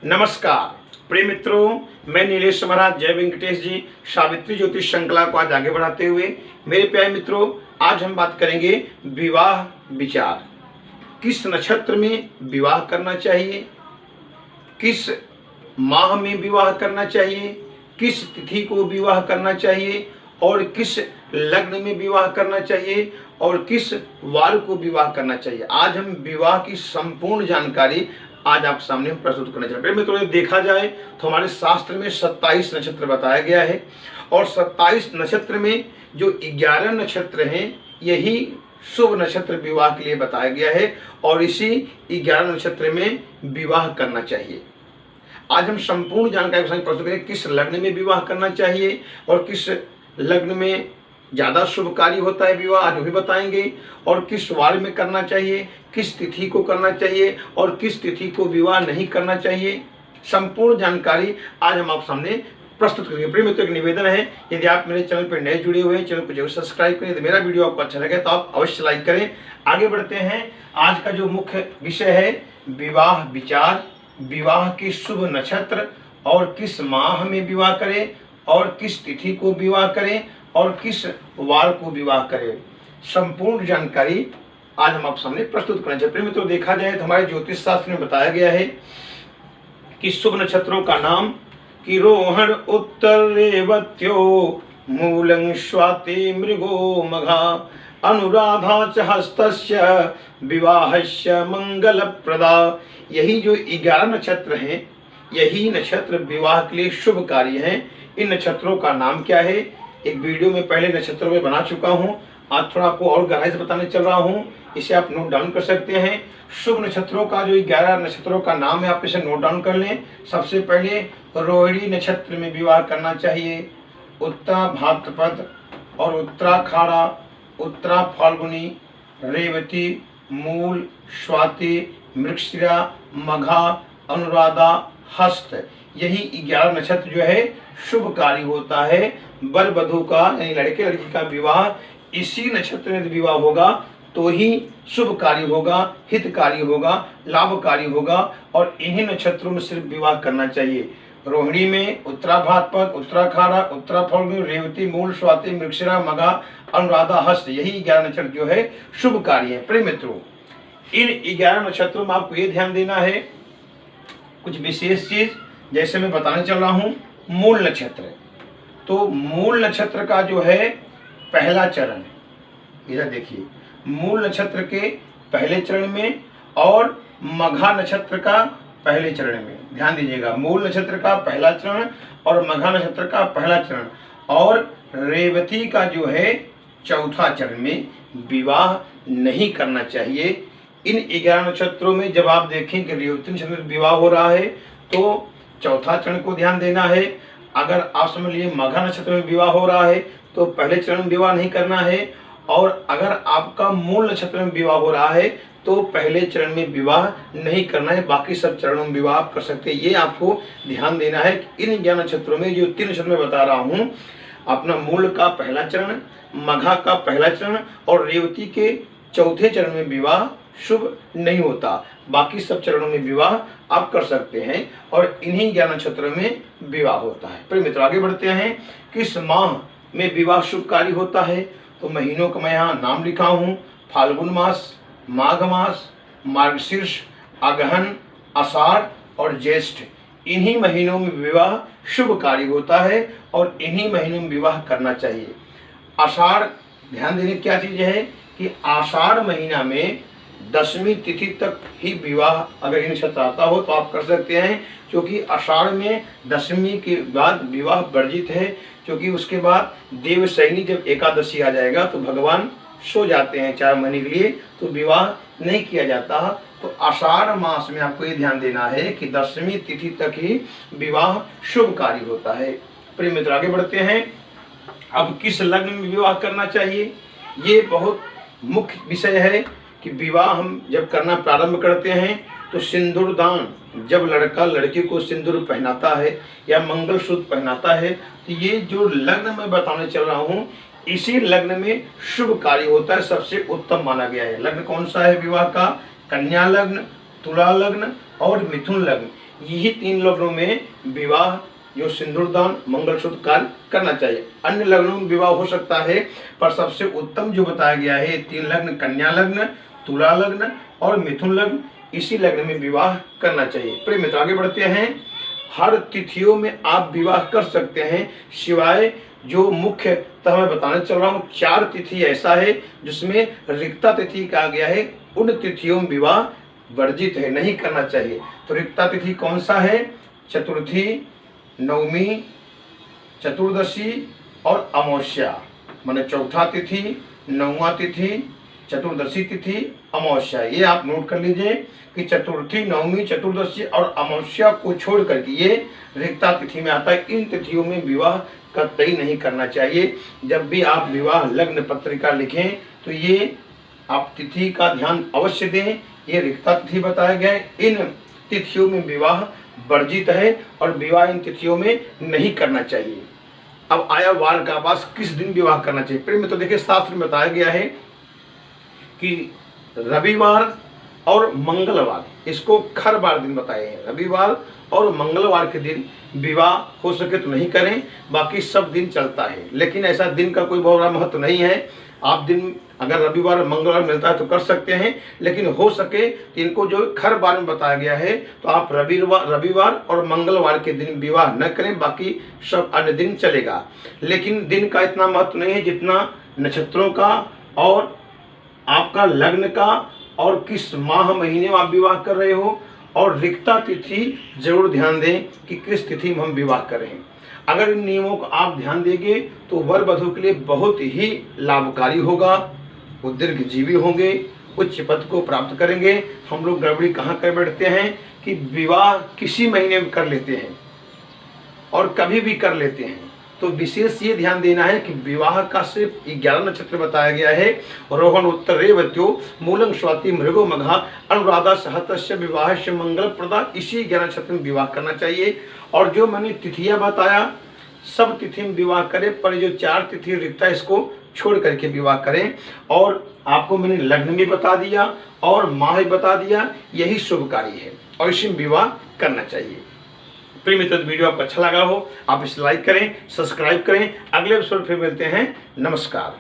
नमस्कार प्रिय मित्रों, मैं नीलेश महाराज जय वेंकटेश जी सावित्री ज्योतिष श्रृंखला को आज आगे बढ़ाते हुए मेरे प्यारे मित्रों, आज हम बात करेंगे विवाह विचार। किस नक्षत्र में विवाह करना चाहिए, किस माह में विवाह करना चाहिए, किस तिथि को विवाह करना चाहिए और किस लग्न में विवाह करना चाहिए और किस वार को विवाह करना चाहिए। आज हम विवाह की संपूर्ण जानकारी आज आप सामने प्रस्तुत करना चाहते हैं। मित्रों, देखा जाए तो हमारे शास्त्र में 27 नक्षत्र बताया गया है और 27 नक्षत्र में जो 11 नक्षत्र हैं यही शुभ नक्षत्र विवाह के लिए बताया गया है और इसी 11 नक्षत्र में विवाह करना चाहिए। आज हम संपूर्ण जानकारी प्रस्तुत करें किस लग्न में विवाह करना चाहिए और किस लग्न में ज़्यादा शुभ कार्य होता है विवाह, आज भी बताएंगे, और किस वार में करना चाहिए, किस तिथि को करना चाहिए और किस तिथि को विवाह नहीं करना चाहिए। संपूर्ण जानकारी आज हम आप सामने प्रस्तुत करेंगे। प्रिय मित्रों, एक निवेदन है, यदि आप मेरे चैनल पर नए जुड़े हुए हैं, चैनल को जरूर सब्सक्राइब करें। तो मेरा वीडियो आपको अच्छा लगे तो आप अवश्य लाइक करें। आगे बढ़ते हैं। आज का जो मुख्य विषय है विवाह विचार, विवाह की शुभ नक्षत्र और किस माह में विवाह करें और किस तिथि को विवाह करें और किस वार को विवाह करें। संपूर्ण जानकारी आज हम आप सामने प्रस्तुत करना चाहते हैं। मित्रों, देखा जाए तो हमारे ज्योतिष शास्त्र में बताया गया है कि शुभ नक्षत्रों का नाम कि रोहण उत्तर रेवत्यो मूलं स्वाति मृगो मघा अनुराधा च हस्तस्य विवाहस्य मंगल प्रदा। यही जो 11 नक्षत्र हैं, यही नक्षत्र विवाह के लिए शुभ कार्य हैं। इन नक्षत्रों का नाम क्या है, एक वीडियो में पहले नक्षत्रों में बना चुका हूं, आज थोड़ा आपको और गहराई से बताने चल रहा हूं, इसे आप नोट डाउन कर सकते हैं। शुभ नक्षत्रों का जो 11 नक्षत्रों का नाम है आप इसे नोट डाउन कर लें। सबसे पहले रोहिणी नक्षत्र में विवाह करना चाहिए। उत्तरा भाद्रपद और उत्तराखाड़ा, उत्तरा फाल्गुनी, रेवती, मूल, स्वाति, मृगशिरा, मघा, अनुराधा, हस्त, यही 11 नक्षत्र जो है शुभ कार्य होता है। वर वधू का यानी लड़के लड़की का विवाह इसी नक्षत्र में विवाह होगा तो ही शुभ कार्य होगा, हितकारी होगा, लाभकारी होगा और इन्हीं नक्षत्रों में सिर्फ विवाह करना चाहिए। रोहिणी में उत्तरा भाद्रपद, उत्तराखाड़ा, उत्तरा फाल्गुनी, रेवती, मूल, स्वाति, मृगशिरा, मघा, अनुराधा, हस्त, यही 11 नक्षत्र जो है शुभ कार्य है। प्रिय मित्रों, इन 11 नक्षत्रों में आपको ये ध्यान देना है कुछ विशेष चीज, जैसे मैं बताने चल रहा हूं मूल नक्षत्र। तो मूल नक्षत्र का जो है पहला चरण, इधर देखिए, मूल नक्षत्र के पहले चरण में और मघा नक्षत्र का पहले चरण में ध्यान दीजिएगा। मूल नक्षत्र का पहला चरण और मघा नक्षत्र का पहला चरण और रेवती का जो है चौथा चरण में विवाह नहीं करना चाहिए। इन 11 नक्षत्रों में जब आप देखें कि रेवती नक्षत्र में विवाह हो रहा है तो चौथा चरण को ध्यान देना है। अगर आप समझ लिए मघा नक्षत्र में विवाह हो रहा है तो पहले चरण में विवाह नहीं करना है और अगर आपका मूल नक्षत्र में विवाह हो रहा है तो पहले चरण में विवाह नहीं करना है, बाकी सब चरणों में विवाह आप कर सकते हैं। ये आपको ध्यान देना है कि इन 11 नक्षत्रों में जो 3 नक्षत्र में बता रहा हूँ, अपना मूल का पहला चरण, मघा का पहला चरण और रेवती के चौथे चरण में विवाह शुभ नहीं होता, बाकी सब चरणों में विवाह आप कर सकते हैं और इन्हीं 11 नक्षत्रों में विवाह होता है। प्रिय मित्रों, आगे बढ़ते हैं। किस माह में विवाह शुभ कार्य होता है, तो महीनों का मैं यहाँ नाम लिखा हूँ, फाल्गुन मास, माघ मास, मार्गशीर्ष, अगहन, आषाढ़ और ज्येष्ठ, इन्हीं महीनों में विवाह शुभ कार्य होता है और इन्हीं महीनों में विवाह करना चाहिए। आषाढ़, ध्यान देने क्या चीज़ है कि आषाढ़ महीना में 10वीं तिथि तक ही विवाह अगर इन नक्षत्र आता हो तो आप कर सकते हैं, क्योंकि आषाढ़ में 10वीं के बाद विवाह वर्जित है, क्योंकि उसके बाद देवशयनी जब एकादशी आ जाएगा तो भगवान सो जाते हैं 4 महीने के लिए, तो विवाह नहीं किया जाता। तो आषाढ़ मास में आपको ये ध्यान देना है कि 10वीं तिथि तक ही विवाह शुभ कार्य होता है। प्रिय मित्र, आगे बढ़ते हैं। अब किस लग्न में विवाह करना चाहिए, ये बहुत मुख्य विषय है कि विवाह हम जब करना प्रारंभ करते हैं तो सिंदूर दान, जब लड़का लड़की को सिंदूर पहनाता है या मंगलसूत्र पहनाता है, तो ये जो लग्न मैं बताने चल रहा हूँ इसी लग्न में शुभ कार्य होता है, सबसे उत्तम माना गया है। लग्न कौन सा है विवाह का, कन्या लग्न, तुला लग्न और मिथुन लग्न, यही 3 लग्नों में विवाह जो सिंदूरदान मंगलसूत्र कार्य करना चाहिए। अन्य लग्नों में विवाह हो सकता है, पर सबसे उत्तम जो बताया गया है 3 लग्न, कन्या लग्न, तुला लग्न और मिथुन लग्न, इसी लग्न में विवाह करना चाहिए। प्रिय मित्र, आगे बढ़ते हैं। हर तिथियों में आप विवाह कर सकते हैं, सिवाय जो मुख्यतः मैं बताने चल रहा हूँ 4 तिथि ऐसा है जिसमें रिक्ता तिथि कहा गया है, उन तिथियों में विवाह वर्जित है, नहीं करना चाहिए। तो रिक्ता तिथि कौन सा है? चतुर्थी, नवमी, चतुर्दशी और अमावस्या, माने चौथा तिथि, नौवां तिथि, चतुर्दशी तिथि, अमावस्या। ये आप नोट कर लीजिए कि चतुर्थी, नवमी, चतुर्दशी और अमावस्या को छोड़ करके ये रिक्ता तिथि में आता है। इन तिथियों में विवाह कतई नहीं करना चाहिए। जब भी आप विवाह लग्न पत्रिका लिखें तो ये आप तिथि का ध्यान अवश्य दें। ये रिक्ता तिथि बताया गया है, इन तिथियों में विवाह वर्जित है और विवाह इन तिथियों में नहीं करना चाहिए। अब आया वार का पास, किस दिन विवाह करना चाहिए? प्रेम में तो देखिए शास्त्र में बताया गया है कि रविवार और मंगलवार, इसको खर बार दिन बताए हैं। रविवार और मंगलवार के दिन विवाह हो सके तो नहीं करें, बाकी सब दिन चलता है। लेकिन ऐसा दिन का कोई बहुत बड़ा महत्व नहीं है। आप दिन अगर रविवार और मंगलवार मिलता है तो कर सकते हैं, लेकिन हो सके तो इनको जो खर बार में बताया गया है तो आप रविवार और मंगलवार के दिन विवाह न करें, बाकी सब अन्य दिन चलेगा। लेकिन दिन का इतना महत्व नहीं है जितना नक्षत्रों का और आपका लग्न का और किस माह महीने में आप विवाह कर रहे हो, और रिक्ता तिथि जरूर ध्यान दें कि किस तिथि में हम विवाह करें। अगर इन नियमों को आप ध्यान देंगे तो वर वधू के लिए बहुत ही लाभकारी होगा। वो दीर्घजीवी होंगे, उच्च पद को प्राप्त करेंगे। हम लोग गड़बड़ी कहाँ कर बैठते हैं कि विवाह किसी महीने में कर लेते हैं और कभी भी कर लेते हैं। तो विशेष ये ध्यान देना है कि विवाह का सिर्फ 11 नक्षत्र बताया गया है। रोहन, उत्तर, रेवत्यो, मूलं, स्वाति, मृगो, मघा, अनुराधा, सहतस्य विवाह से मंगल प्रदा, इसी 11 नक्षत्र में विवाह करना चाहिए। और जो मैंने तिथियां बताया सब तिथि में विवाह करें, पर जो 4 तिथि रिक्ता इसको छोड़ करके विवाह करें। और आपको मैंने लग्न भी बता दिया और माह भी बता दिया, यही शुभकारी है और इसी में विवाह करना चाहिए। प्रिय मित्र, वीडियो आपको अच्छा लगा हो आप इसे लाइक करें, सब्सक्राइब करें। अगले एपिसोड फिर मिलते हैं। नमस्कार।